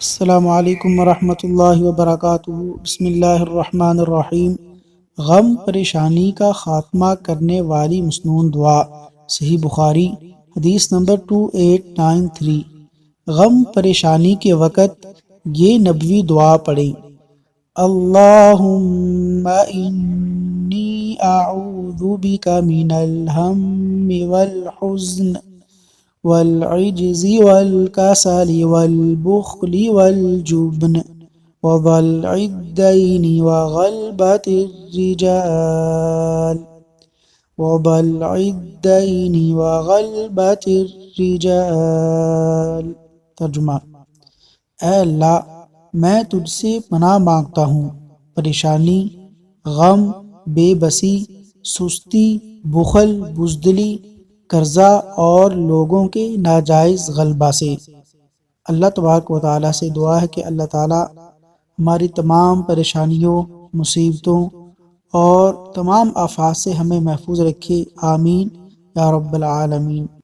السلام علیکم ورحمۃ اللہ وبرکاتہ۔ بسم اللہ الرحمن الرحیم۔ غم پریشانی کا خاتمہ کرنے والی مسنون دعا۔ صحیح بخاری حدیث نمبر 2893۔ غم پریشانی کے وقت یہ نبوی دعا پڑھیں۔ اللہم انی اعوذ بک من الہم والحزن والعجز والکسل والبخل والجبن وضلع الدین وغلبۃ الرجال۔ ترجمہ: اے اللہ، میں تجھ سے پناہ مانگتا ہوں پریشانی، غم، بے بسی، سستی، بخل، بزدلی، قرضہ اور لوگوں کے ناجائز غلبہ سے۔ اللہ تبارک و تعالیٰ سے دعا ہے کہ اللہ تعالیٰ ہماری تمام پریشانیوں، مصیبتوں اور تمام آفات سے ہمیں محفوظ رکھے۔ آمین یا رب العالمین۔